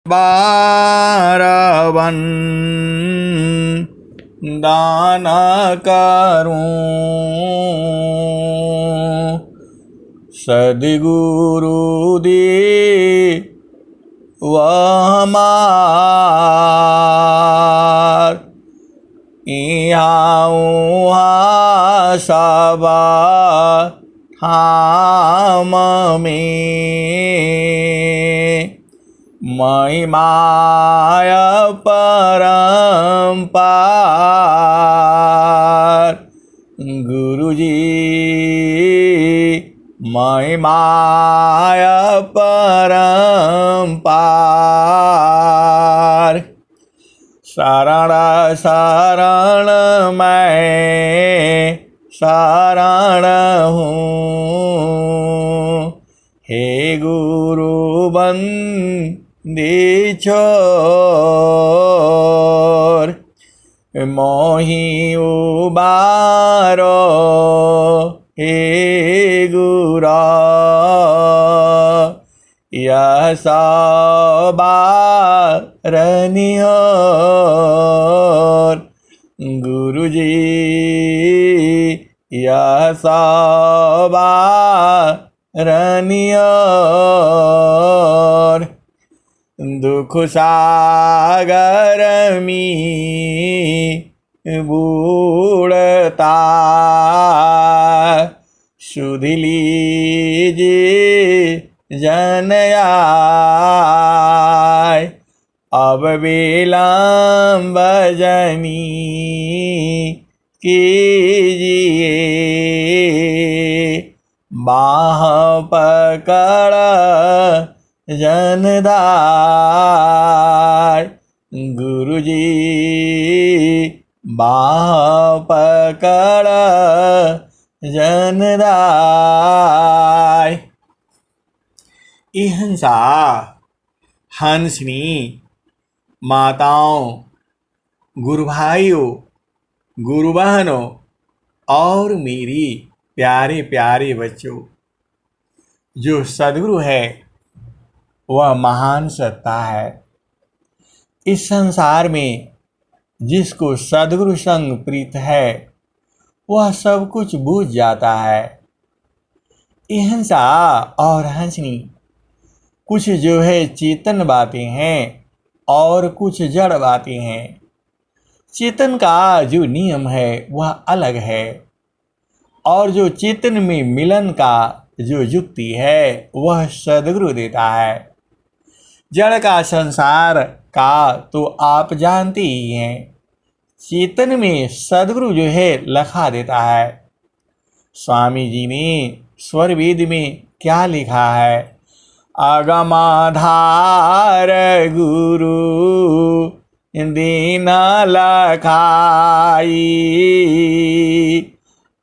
बारवन दान करूं, सद्गुरु दे हमार। यहाँ उहाँ सब ठाम में महिमाय परम्पार। गुरुजी महिमाय परम्पार। शरण शरण मैं शरण हूँ, हे गुरु बंदी छोर। मोहि उबारो हे गुरा, यह सबारनियोर। गुरुजी यह सबारनियोर। दुख सागर में बूढ़ता सुध लीजिए जन आय। अब विलंब जनी कीजिए, बाह पकड़ जनदाय। गुरुजी बाह पकड़ जनदाय। अहिंसा हंसनी माताओं, गुरु भाइयों, गुरु बहनों और मेरी प्यारे प्यारे बच्चों, जो सद्गुरु है वह महान सत्ता है। इस संसार में जिसको सद्गुरु संग प्रीत है वह सब कुछ बूझ जाता है। अहिंसा और हंसनी कुछ जो है चेतन बातें हैं और कुछ जड़ बातें हैं। चेतन का जो नियम है वह अलग है और जो चेतन में मिलन का जो युक्ति है वह सद्गुरु देता है। जड़ का संसार का तो आप जानते ही हैं। चेतन में सद्गुरु जो है लखा देता है। स्वामी जी ने स्वर वेद में क्या लिखा है? अगमाधार गुरु दीन लखाई,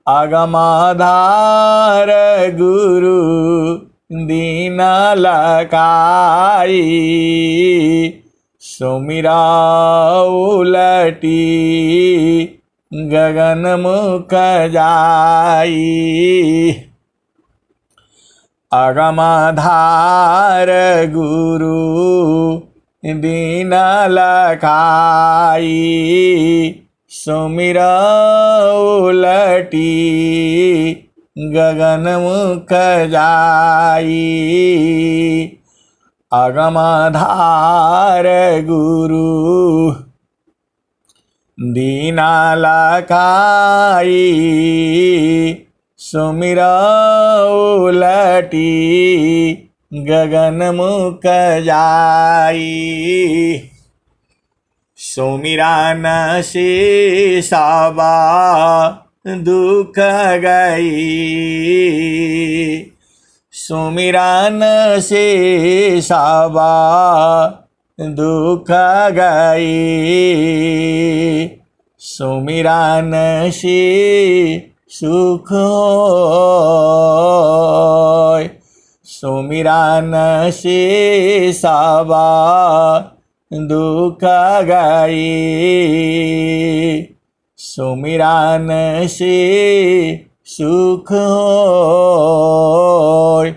अगमाधार गुरु दीन लखाई। सुमिरा उलटी गगन मुख जाई, अगमाधार गुरु दीन लखाई। सुमिरा उलटी गगन मुख जाई, अगमाधार गुरु दीन लखाई। सुमिरा उलटी गगन मुख जाई। सुमिरन से सबा दुख गई, सुमिरन से सबा दुख गई। सुमिरन से सुख होय, सुमिरन से सबा दुख गई। सुमिरन से सुख होय,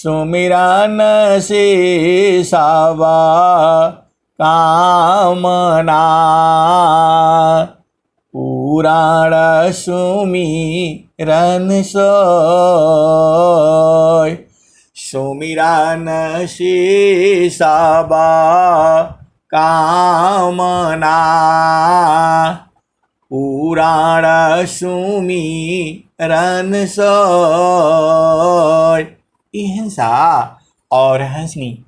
सुमिरन से सावा कामना पुराण सुमिरन सोय सुमिरन से सावा कामना पुराण सुमिरन सोय। अहिंसा और हंसनी।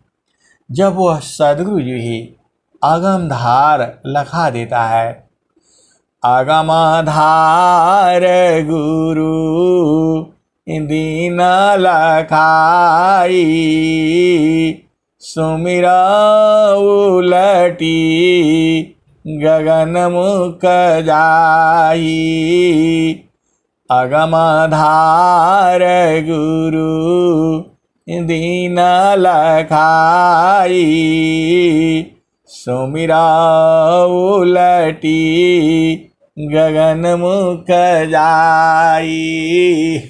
जब वह सदगुरु जी ही आगमधार लखा देता है, आगमधार गुरु दीन लखाई सुमिरा उलटी गगन मुख जाई। आगमधार गुरु दीन लखाई सुमिरा उलटी गगन मुख जाई।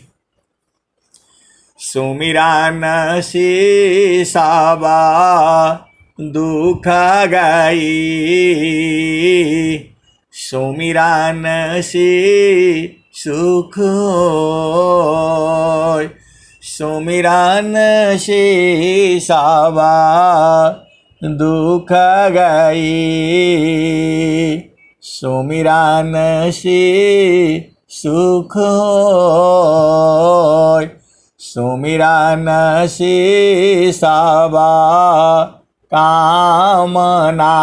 सुमिरन से सावा दुख गई सुमिरन से सुख होय। सुमिरन से सावा दुख गई सुमिरन से सुख होय। सुमिरन से सावा कामना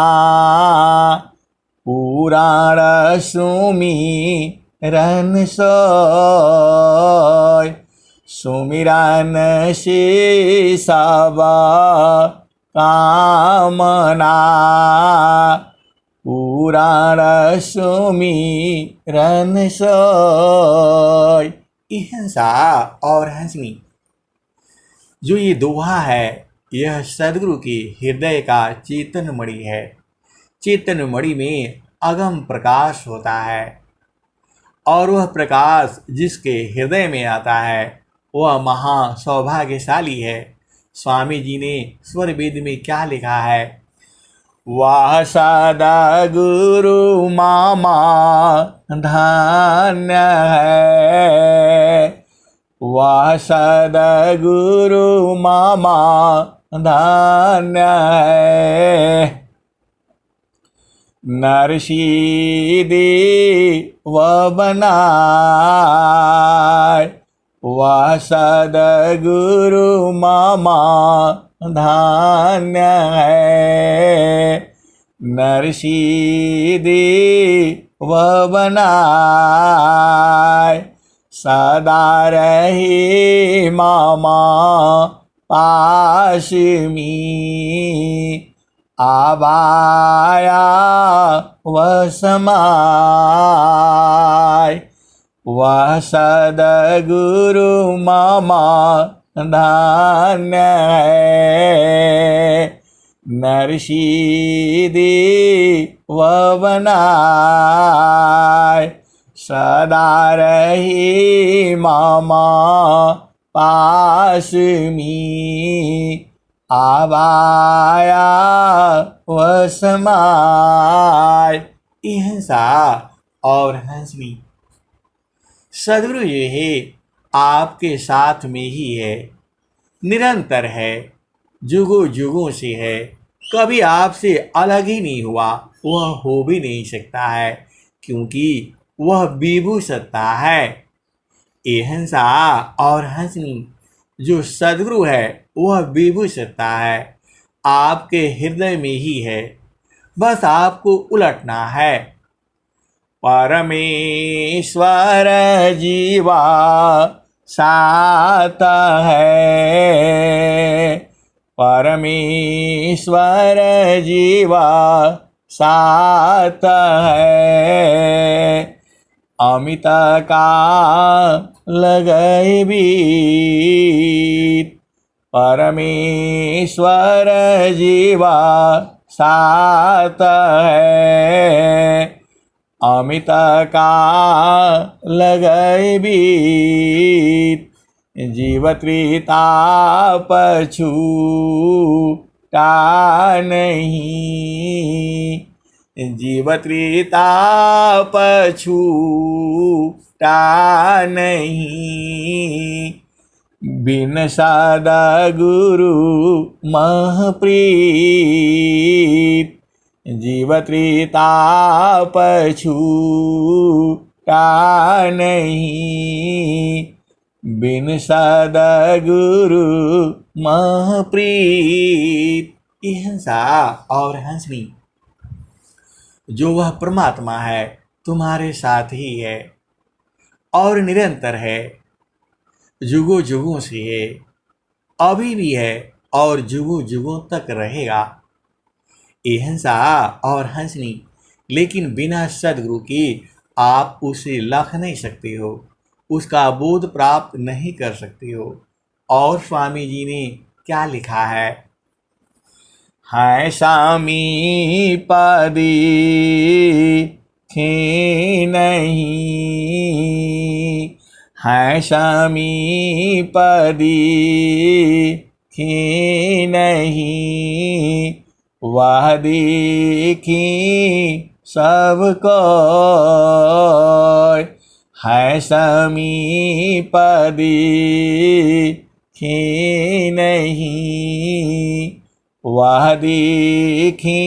पुराण सुमिरन सोय। सुमिरन से सावा कामना पुराण सुमिरन सोय। अहिंसा और हंसनी। जो ये दोहा है, यह सदगुरु के हृदय का चेतन मणि है। चेतन मणि में अगम प्रकाश होता है और वह प्रकाश जिसके हृदय में आता है वह महा सौभाग्यशाली है। स्वामी जी ने स्वर वेद में क्या लिखा है? वाह सदा गुरु मामा धन्य है। वाह सदा गुरु मामा धन्य है। नरसी देव बनाय वाह सदगुरु मामा धन्य है। नरसी देव बनाय सदा रहे मामा पास में। आबाया वह समाय वह सदगुरु मामा धन्य है। नरसी देव बनाय सदा रहे मामा पास में। आबाया वह समाय। अहिंसा और हंसनी। सदगुरु ये आपके साथ में ही है, निरंतर है, जुगों जुगों से है, कभी आपसे अलग ही नहीं हुआ, वह हो भी नहीं सकता है क्योंकि वह विभू सत्ता है। अहिंसा और हंसनी। जो सदगुरु है वह विभू सत्ता है, आपके हृदय में ही है, बस आपको उलटना है। परमेश्वर जीवा साथ है। परमेश्वर जीवा साथ है। अमित का लगई बीत परमेश्वर जीवा साथ है। अमित का लगई बीत जीव त्रिताप छूटा नहीं, जीव त्रिताप छूटा नहीं, बिन सदा गुरु महप्रीत, जीव त्रिताप छूटा नहीं, बिन सदगुरु महप्रीत। अहिंसा और हंसनी, जो वह परमात्मा है तुम्हारे साथ ही है और निरंतर है, जुगों जुगों से है, अभी भी है और जुगों जुगों तक रहेगा। अहिंसा और हंसनी, लेकिन बिना सदगुरु के आप उसे लख नहीं सकते हो, उसका बोध प्राप्त नहीं कर सकते हो। और स्वामी जी ने क्या लिखा है? स्वामी पदी थे नहीं, स्वामी पदी थे नहीं, वह देखी सबको, समीपदी थे नहीं, वह देखी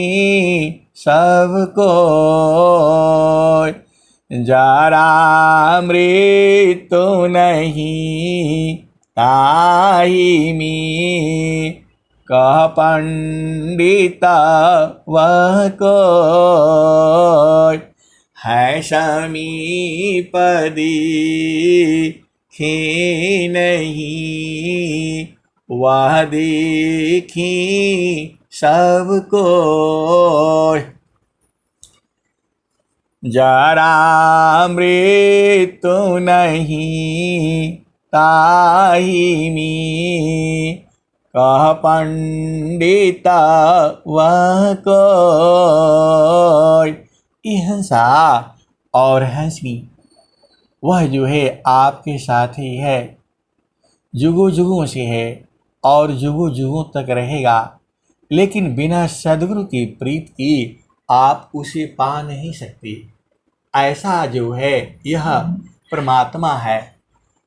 सबको, जरा मृत्यु नहीं ताही में, कह पंडित वह को, समीपदी थे नहीं, वह देखी सबको, जरा मृत्यु नहीं ताही में, कह पंडित वह को। अहिंसा और हंसनी, वह जो है आपके साथ ही है, जुगों जुगों से है और जुगों जुगों तक रहेगा, लेकिन बिना सदगुरु की प्रीत की आप उसे पा नहीं सकते। ऐसा जो है यह परमात्मा है।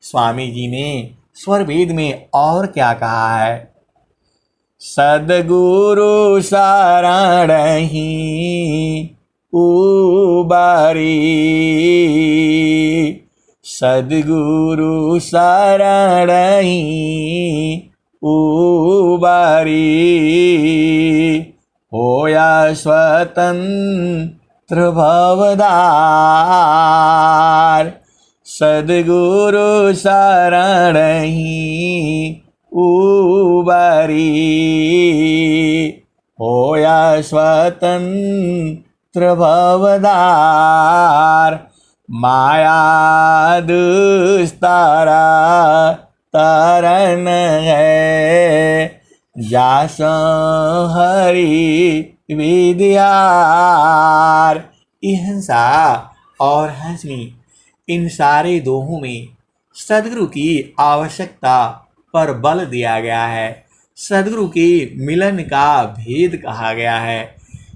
स्वामी जी ने स्वर वेद में और क्या कहा है? सदगुरु शरण ही उबारी, सदगुरु शरण ही उबारी, होया स्वतंत्र भवदार, सदगुरु शरण ही उबारी, होया स्वतंत्र भवदार, माया दुस्तारा तरन है, जास हरि विद्यार। अहिंसा और हंसनी, इन सारे दोहों में सदगुरु की आवश्यकता पर बल दिया गया है, सदगुरु के मिलन का भेद कहा गया है,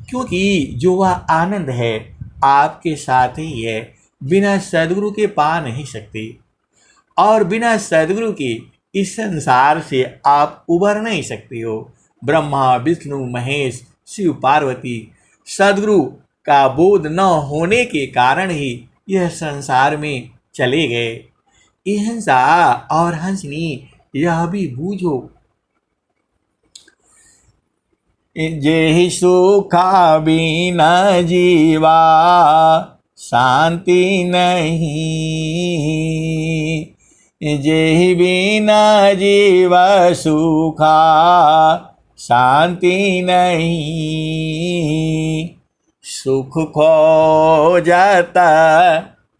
क्योंकि जो वह आनंद है आपके साथ ही है, बिना सदगुरु के पा नहीं सकते, और बिना सदगुरु के इस संसार से आप उबर नहीं सकते हो। ब्रह्मा विष्णु महेश शिव पार्वती सदगुरु का बोध न होने के कारण ही यह संसार में चले गए। अहिंसा और हंसनी, यह भी बूझो, जेहि सुखा बिना जीवा शांति नहीं, जेहि बिना जीवा सुखा शांति नहीं, सुख खोजत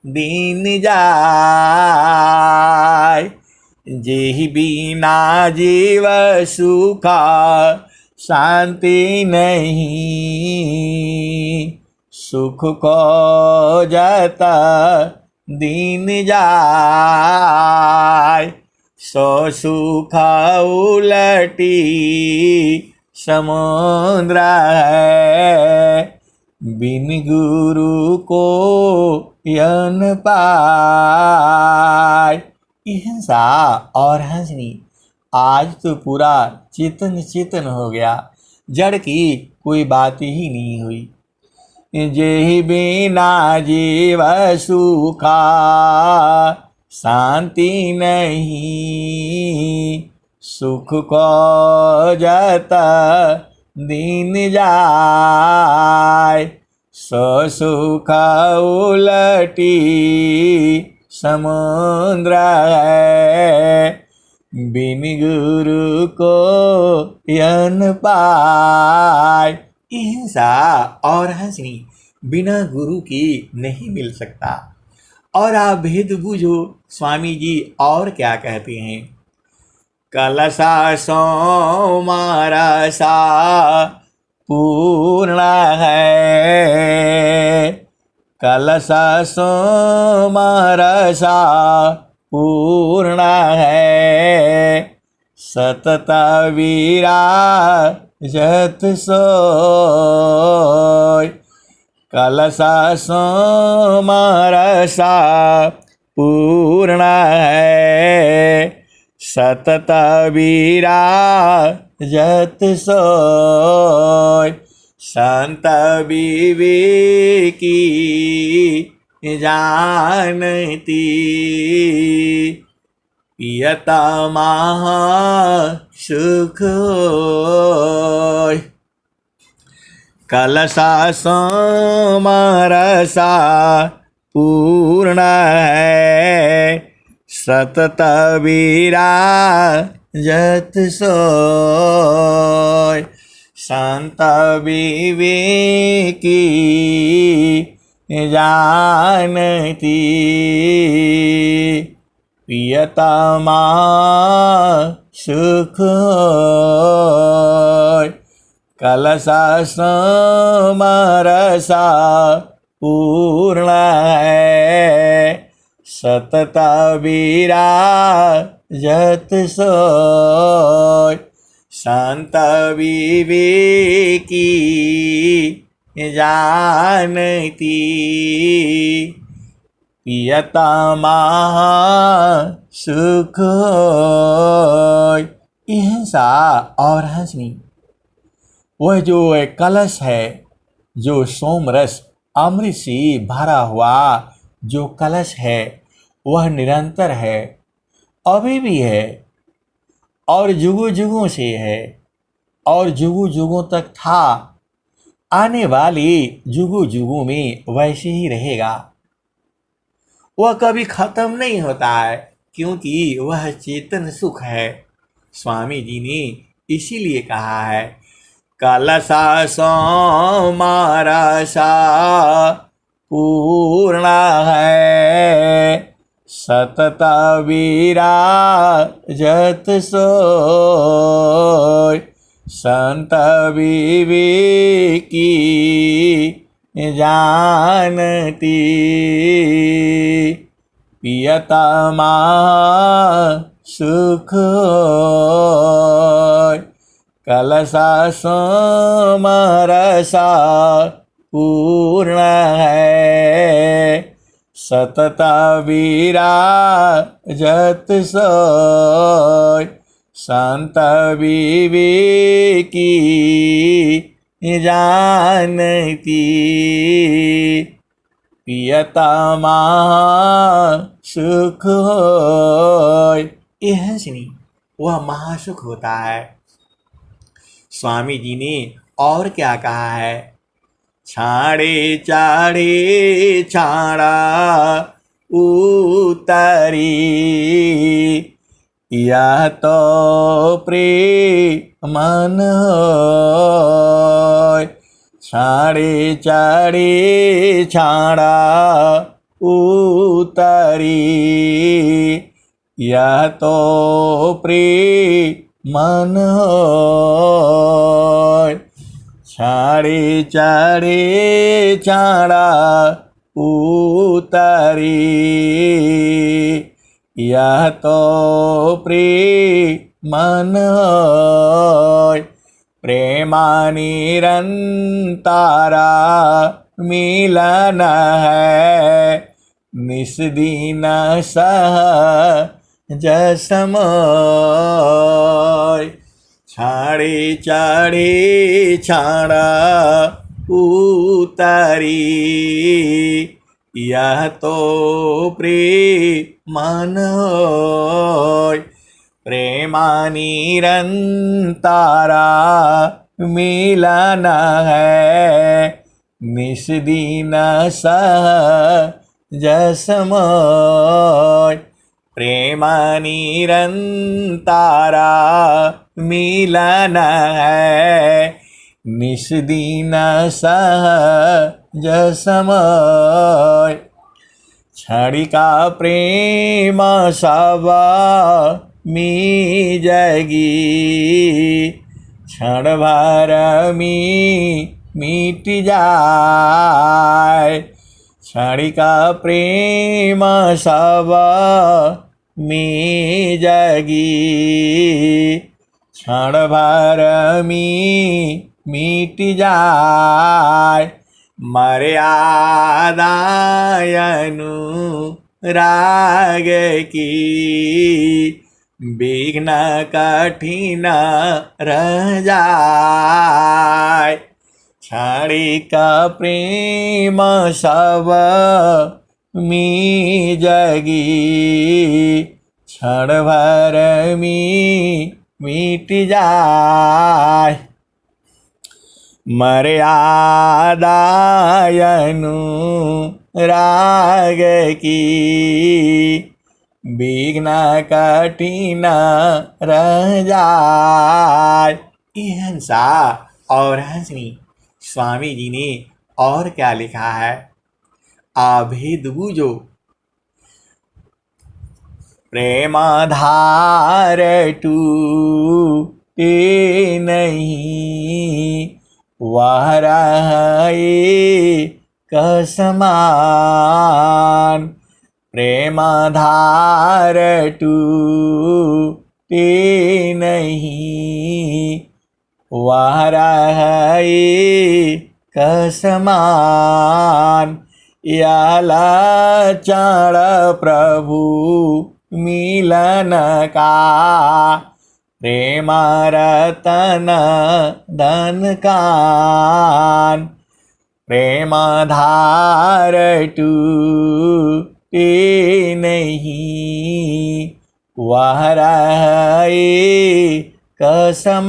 दीन जाय, जेहि बिना जीव सुखा शांति नहीं, सुख खोजत दीन जाय, सो सुख उलटी समुद्र है, बिन गुरु को यन पाए। हिंसा और हंसनी, आज तो पूरा चेतन चेतन हो गया, जड़ की कोई बात ही नहीं हुई। जेहि बिना जीव सुखा, शांति नहीं, सुख को जत दिन जाय। सो सुख उलटी समुद्र है, बिन गुरु को यन पाय। हिंसा और हंसनी बिना गुरु की नहीं मिल सकता। और आप भेद बूझो, स्वामी जी और क्या कहते हैं। कलसा सोमारा सा पूर्ण है, कलसा सोमारा सा पूर्ण है, सतत विराजत सोय। कलसा सोमरसा पूर्ण है, सतत विराजत सोय। संत विवेकी जानती, पियतमा सुख होय। कलसा सोमरसा पूर्ण है, सतत विराजत सोय। संत विवेकी जानती, पियतमा सुख होय। कलसा सोमरसा पूर्ण है, सतत विराजत सोय। संत विवेकी जानती, पियतमा सुख होय। हिंसा और हंसनी, वह जो एक कलश है, जो सोमरस अमृत से भरा हुआ जो कलश है, वह निरंतर है, अभी भी है, और जुगों जुगों से है, और जुगों जुगों तक था, आने वाले जुगों जुगों में वैसे ही रहेगा। वह कभी खत्म नहीं होता है, क्योंकि वह चेतन सुख है। स्वामी जी ने इसीलिए कहा है, कलसा सोमरसा पूर्ण है, सतत विराजत सोय। संत विवेकी जानती, पियतमा सुख होय। कलसा सोमरसा पूर्ण है, सतत विराजत सोय। संत विवेकी जानती, पियतमा सुख होय। यह हंसनी, वह महासुख होता है। स्वामी जी ने और क्या कहा है, छाड़े चाड़े छाड़ा उतरी, यह तो प्रेम मन होय। छाड़े चाड़े छाड़ा उतरी, यह तो प्रेम मन होय। छाड़े चाड़े छाड़ा उतरी, यह तो प्रेमन होय, प्रेमा निरंतारा मिलन है, निस्दिन सहज समय। छाड़े चढ़े छाड़ उतरी, यह तो प्रेमन होय, प्रेमा निरंतारा मिलन है, निस्दिन सहज समय। प्रेमा निरंतारा मिलन है, निस्दिन सहज समय। क्षणिका प्रेम सब मी जगी, क्षण भर में मिट जाए। क्षणिका प्रेम सब में जगी, क्षण भर में मिट जाए। मर्यादानुराग की विघ्न कठिन रह जाए। क्षणिक प्रेम सब में जगी, क्षण भर में मिट जाए। मर्यादानुराग की विघ्न कठिन रह जाए। हिंसा और हंसनी स्वामी जी ने और क्या लिखा है? आभेद बूझो, प्रेमाधार टूटे नहीं, वह रहे कसमान। प्रेमाधार टूटे नहीं, वह रहे कसमान। या लक्षण प्रभु मिलन का, प्रेम रतन धन कान। प्रेमाधार टूटे नहीं, वह रहे कसमान।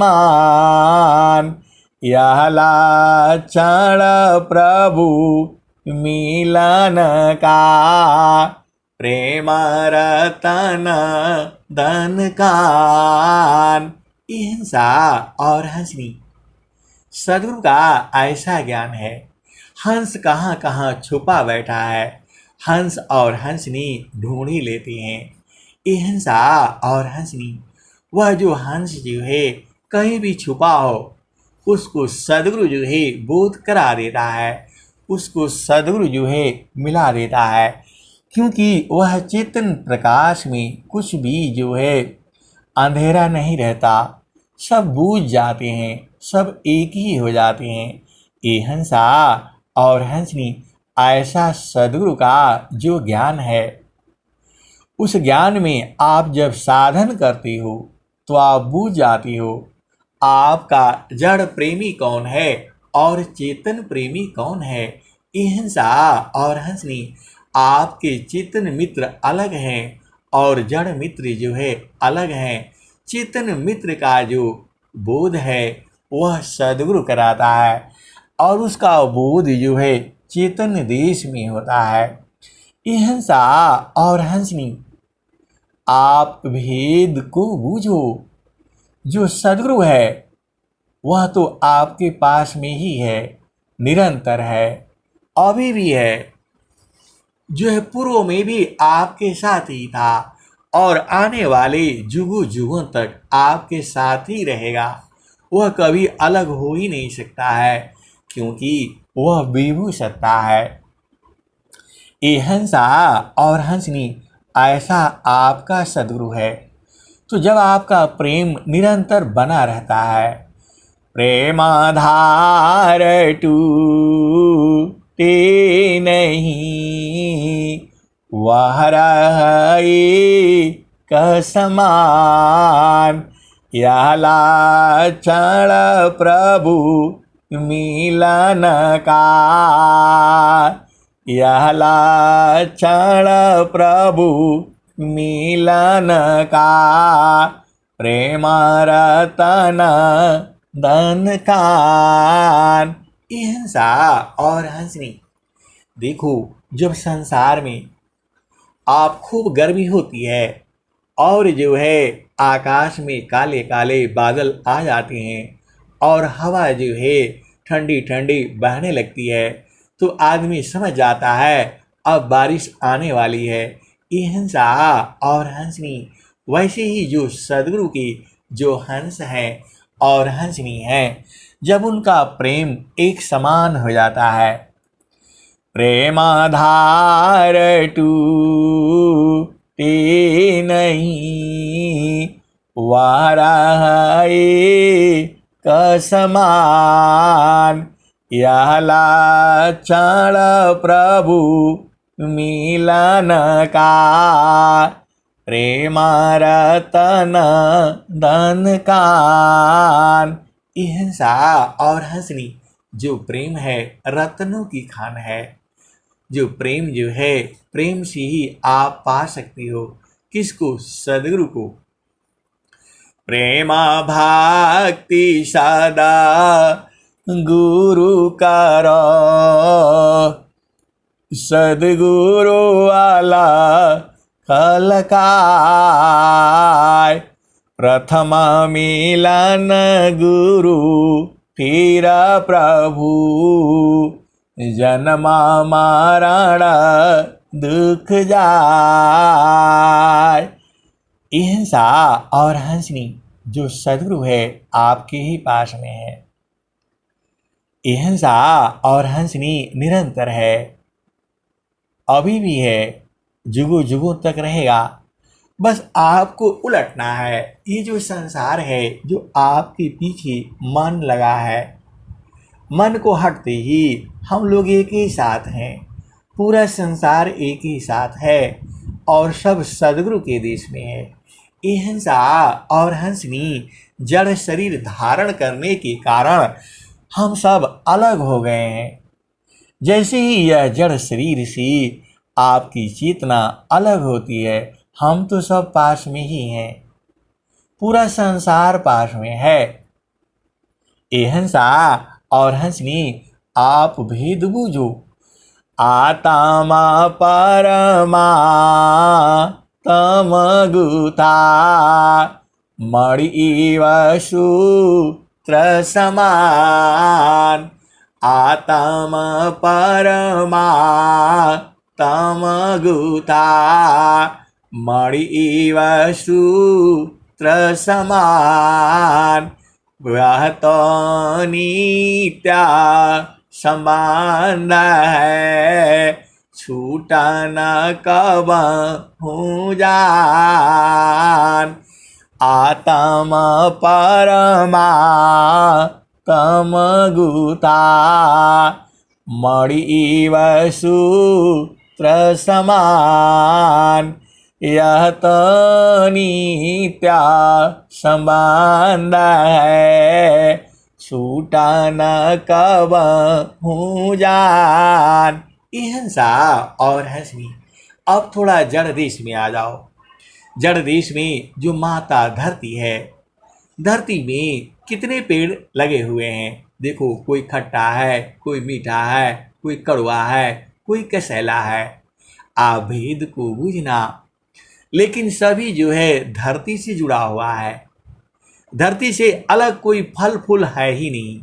यह लक्षण प्रभु मिलन का, प्रेम रतन धन कान। हिंसा और हंसनी सद्गुरु का ऐसा ज्ञान है। हंस कहाँ कहाँ छुपा बैठा है, हंस और हंसनी ढूंढ ही लेते हैं। हिंसा और हंसनी, वह जो हंस जो है कहीं भी छुपा हो, उसको सद्गुरु जो है बोध करा देता है, उसको सद्गुरु जो है मिला देता है। क्योंकि वह चेतन प्रकाश में कुछ भी जो है अंधेरा नहीं रहता, सब बूझ जाते हैं, सब एक ही हो जाते हैं। ये हंसा और हंसनी ऐसा सद्गुरु का जो ज्ञान है, उस ज्ञान में आप जब साधन करते हो तो आप बूझ जाते हो आपका जड़ प्रेमी कौन है और चेतन प्रेमी कौन है। ये हंसा और हंसनी आपके चेतन मित्र अलग हैं और जड़ मित्र जो है अलग हैं। चेतन मित्र का जो बोध है वह सद्गुरु कराता है और उसका बोध जो है चेतन देश में होता है। ये हंसा और हंसनी, आप भेद को बूझो। जो सद्गुरु है वह तो आपके पास में ही है, निरंतर है, अभी भी है, जो है पूर्व में भी आपके साथ ही था और आने वाले जुगों जुगों तक आपके साथ ही रहेगा। वह कभी अलग हो ही नहीं सकता है, क्योंकि वह विभू सत्ता है। ये हंसा और हंसनी ऐसा आपका सद्गुरु है। तो जब आपका प्रेम निरंतर बना रहता है, प्रेमाधार टूटे नहीं, वह रहे कसमान, यह लाक्षण प्रभु मिलन का, यह लाक्षण प्रभु मिलन का, प्रेम रतन धन कान। हिंसा और हंसनी। देखो, जब संसार में आप खूब गर्मी होती है और जो है आकाश में काले काले बादल आ जाते हैं और हवा जो है ठंडी ठंडी बहने लगती है, तो आदमी समझ जाता है अब बारिश आने वाली है। ये हिंसा और हंसनी। वैसे ही जो सद्गुरु की जो हंस है और हंसनी है, जब उनका प्रेम एक समान हो जाता है, प्रेमाधार टूटे नहीं, वह रहे कसमान, यह लाक्षण प्रभु मिलन का, प्रेम रतन धन कान। हिंसा और हंसनी। जो प्रेम है रत्नों की खान है। जो प्रेम जो है, प्रेम से ही आप पा सकती हो। किसको? सद्गुरु को। प्रेमा भक्ति सदा गुरु करो, सद्गुरु वाला खलकाय, प्रथम मिलन गुरु फिर प्रभु, जन्म मरण दुख जाय। हिंसा और हंसनी। जो सद्गुरु है आपके ही पास में है। हिंसा और हंसनी निरंतर है, अभी भी है, जुगों जुगों तक रहेगा। बस आपको उलटना है। ये जो संसार है, जो आपके पीछे मन लगा है, मन को हटते ही हम लोग एक ही साथ हैं। पूरा संसार एक ही साथ है और सब सद्गुरु के देश में है। ये हिंसा और हंसनी जड़ शरीर धारण करने के कारण हम सब अलग हो गए हैं। जैसे ही यह जड़ शरीर से आपकी चेतना अलग होती है, हम तो सब पास में ही हैं। पूरा संसार पास में है। ये हिंसा और हंसनी आप भेद बूझो। आत्मा परमा तम गुता, मणि सूत्र समान, आत्मा परमा तम गुता, मणि सूत्र समान, वह तो नित्या संबंध है, छूटा न कब हो जान। आत्म परमा तम गुता, मणि सूत्र समान, यह तो नित्या संबंध है, छूटा न कब हो जान। हिंसा और हंसनी। अब थोड़ा जड़ देश में आ जाओ। जड़ देश में जो माता धरती है, धरती में कितने पेड़ लगे हुए हैं। देखो, कोई खट्टा है, कोई मीठा है, कोई कड़वा है, कोई कसैला है। आप भेद को बूझना। लेकिन सभी जो है धरती से जुड़ा हुआ है। धरती से अलग कोई फल फूल है ही नहीं।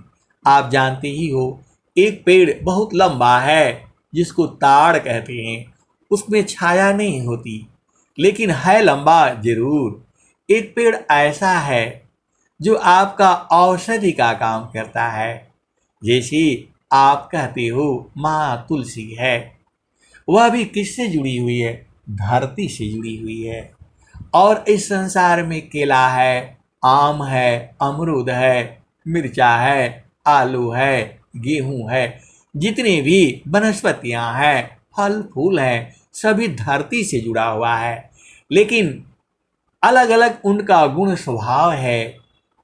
आप जानते ही हो, एक पेड़ बहुत लंबा है जिसको ताड़ कहते हैं, उसमें छाया नहीं होती, लेकिन है लंबा जरूर। एक पेड़ ऐसा है जो आपका औषधि का काम करता है। जैसे आप कहते हो माँ तुलसी है, वह भी किससे जुड़ी हुई है? धरती से जुड़ी हुई है। और इस संसार में केला है, आम है, अमरूद है, मिर्चा है, आलू है, गेहूं है, जितनी भी वनस्पतियां हैं, फल फूल हैं, सभी धरती से जुड़ा हुआ है। लेकिन अलग अलग उनका गुण स्वभाव है।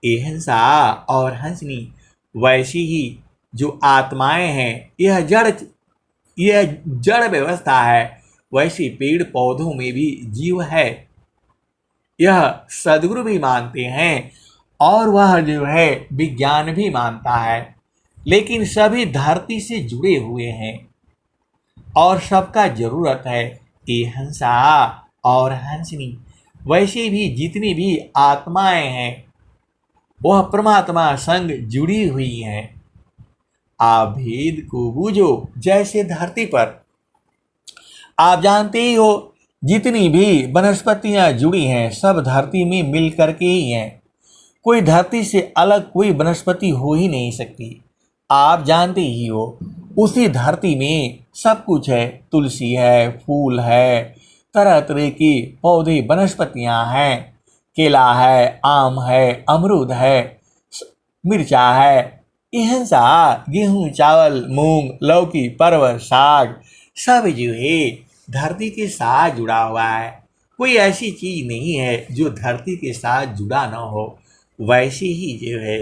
ये हंसा और हंसनी वैसी ही जो आत्माएं हैं, यह जड़ व्यवस्था है, वैसी पेड़ पौधों में भी जीव है। यह सदगुरु भी मानते हैं और वह जो है विज्ञान भी मानता है। लेकिन सभी धरती से जुड़े हुए हैं और सबका जरूरत है। ये हंसा और हंसनी वैसे भी जितनी भी आत्माएं हैं, वह परमात्मा संग जुड़ी हुई हैं। आप भेद को बूझो। जैसे धरती पर आप जानते ही हो, जितनी भी वनस्पतियां जुड़ी हैं, सब धरती में मिल करके ही हैं। कोई धरती से अलग कोई वनस्पति हो ही नहीं सकती। आप जानते ही हो, उसी धरती में सब कुछ है। तुलसी है, फूल है, तरह तरह की पौधे वनस्पतियां हैं, केला है, आम है, अमरूद है, मिर्चा है, इहंसा, गेहूं, चावल, मूंग, लौकी, परवल, साग, सब जो है धरती के साथ जुड़ा हुआ है। कोई ऐसी चीज नहीं है जो धरती के साथ जुड़ा न हो। वैसे ही जो है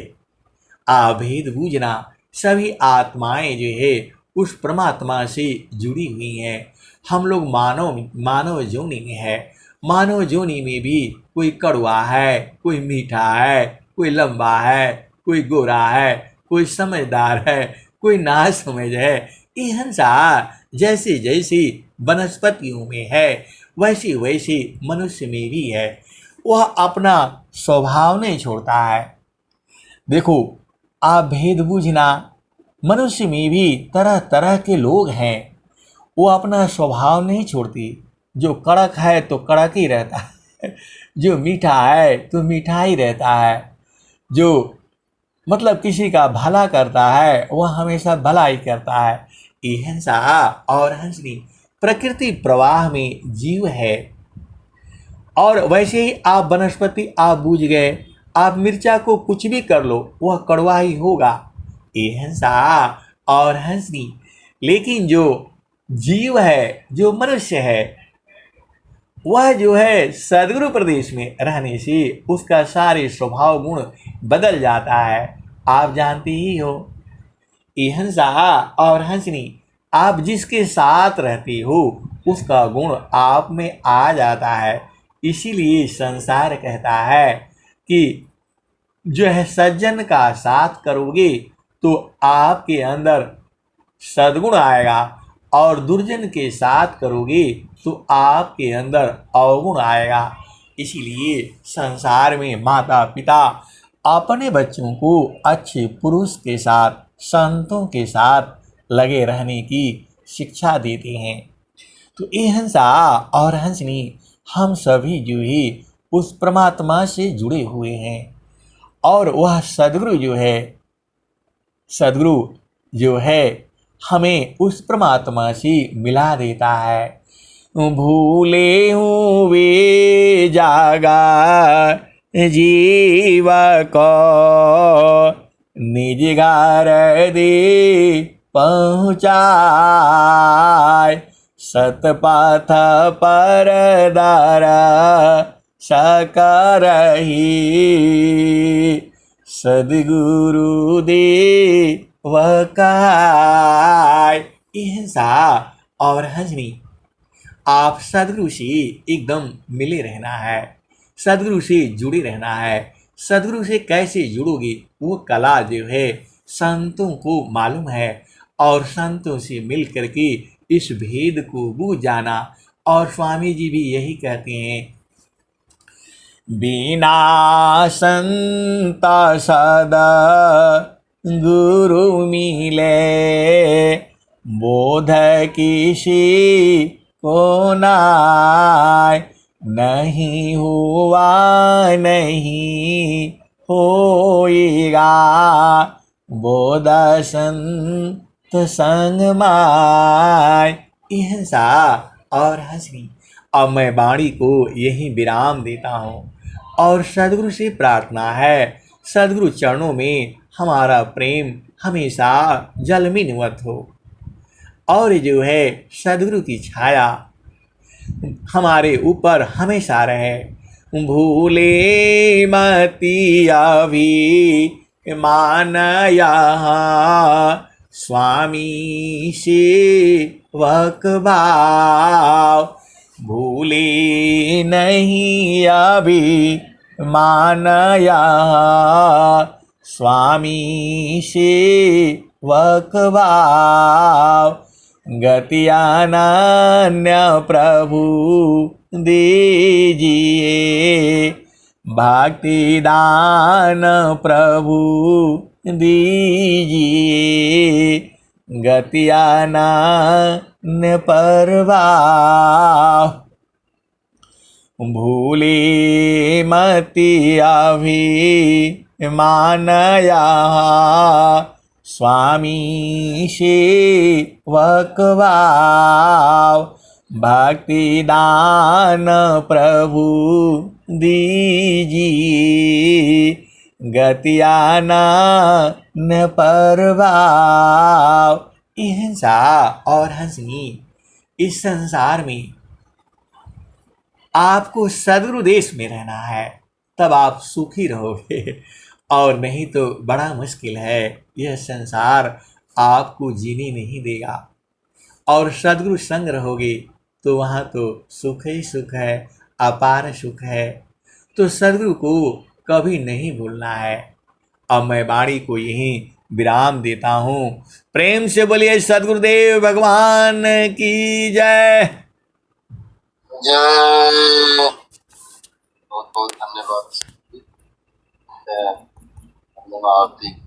अभेद बूझना, सभी आत्माएं जो है उस परमात्मा से जुड़ी हुई हैं। हम लोग मानव जोनि में है। मानव जोनि में भी कोई कड़वा है, कोई मीठा है, कोई लंबा है, कोई गोरा है, कोई समझदार है, कोई नासमझ है। इहंसा जैसे जैसे वनस्पतियों में है, वैसे वैसे मनुष्य में भी है। वह अपना स्वभाव नहीं छोड़ता है। देखो, आप भेद बूझना, मनुष्य में भी तरह तरह के लोग हैं। वो अपना स्वभाव नहीं छोड़ती। जो कड़क है तो कड़क ही रहता है, जो मीठा है तो मीठा ही रहता है, जो मतलब किसी का भला करता है वह हमेशा भला ही करता है। ये हंसा और हंसनी प्रकृति प्रवाह में जीव है। और वैसे ही आप वनस्पति आप बूझ गए, आप मिर्चा को कुछ भी कर लो वह कड़वा ही होगा। ये हंसा और हंसनी। लेकिन जो जीव है, जो मनुष्य है, वह जो है सदगुरु प्रदेश में रहने से उसका सारे स्वभाव गुण बदल जाता है। आप जानते ही हो, ये हंसा और हंसनी, आप जिसके साथ रहते हो उसका गुण आप में आ जाता है। इसीलिए संसार कहता है कि जो है सज्जन का साथ करोगे तो आपके अंदर सद्गुण आएगा, और दुर्जन के साथ करोगे तो आपके अंदर अवगुण आएगा। इसीलिए संसार में माता पिता अपने बच्चों को अच्छे पुरुष के साथ, संतों के साथ लगे रहने की शिक्षा देते हैं। तो ये हंसा और हंसनी हम सभी जो ही उस परमात्मा से जुड़े हुए हैं। और वह सदगुरु जो है हमें उस परमात्मा से मिला देता है। भूले हूँ वे जागा जीव को, निज घर दे पहुँचाए, सतपथ पर दर सकरही, सदगुरु दे वह काय। हंसा और हंसनी, आप सदगुरु से एकदम मिले रहना है, सदगुरु से जुड़े रहना है। सदगुरु से कैसे जुड़ोगे, वो कला जो है संतों को मालूम है, और संतों से मिल करके इस भेद को बूझ जाना। और स्वामी जी भी यही कहते हैं, बिना संत सदा गुरु मिले, बोध किसी को नाय, नहीं हुआ नहीं होएगा, बोध संत संग माय। हंसा और हंसनी, अब मैं वाणी को यहीं विराम देता हूँ और सदगुरु से प्रार्थना है, सदगुरु चरणों में हमारा प्रेम हमेशा जलमिनवत हो और जो है सदगुरु की छाया हमारे ऊपर हमेशा रहे। भूले मतिया भी मानया स्वामी सेवक भाव, भूले नहीं अभी मानया स्वामी सेवक भाव, गति अनन्य प्रभु दीजिए, भक्ति दान प्रभु दीजिए, गति अनन्य प्रभाव, भूले मति अभिमानया स्वामी सेवक भाव, भक्ति दान प्रभु दीजिए, गति अनन्य प्रभाव। हिंसा और हंसनी इस संसार में आपको सदगुरु देश में रहना है, तब आप सुखी रहोगे, और नहीं तो बड़ा मुश्किल है। यह संसार आपको जीने नहीं देगा, और सदगुरु संग रहोगे तो वहाँ तो सुख ही सुख है, अपार सुख है। तो सदगुरु को कभी नहीं भूलना है। अब मैं वाणी को यहीं विराम देता हूँ। प्रेम से बोलिए सदगुरुदेव भगवान की जय। जय। बहुत बहुत धन्यवाद। धन्यवाद।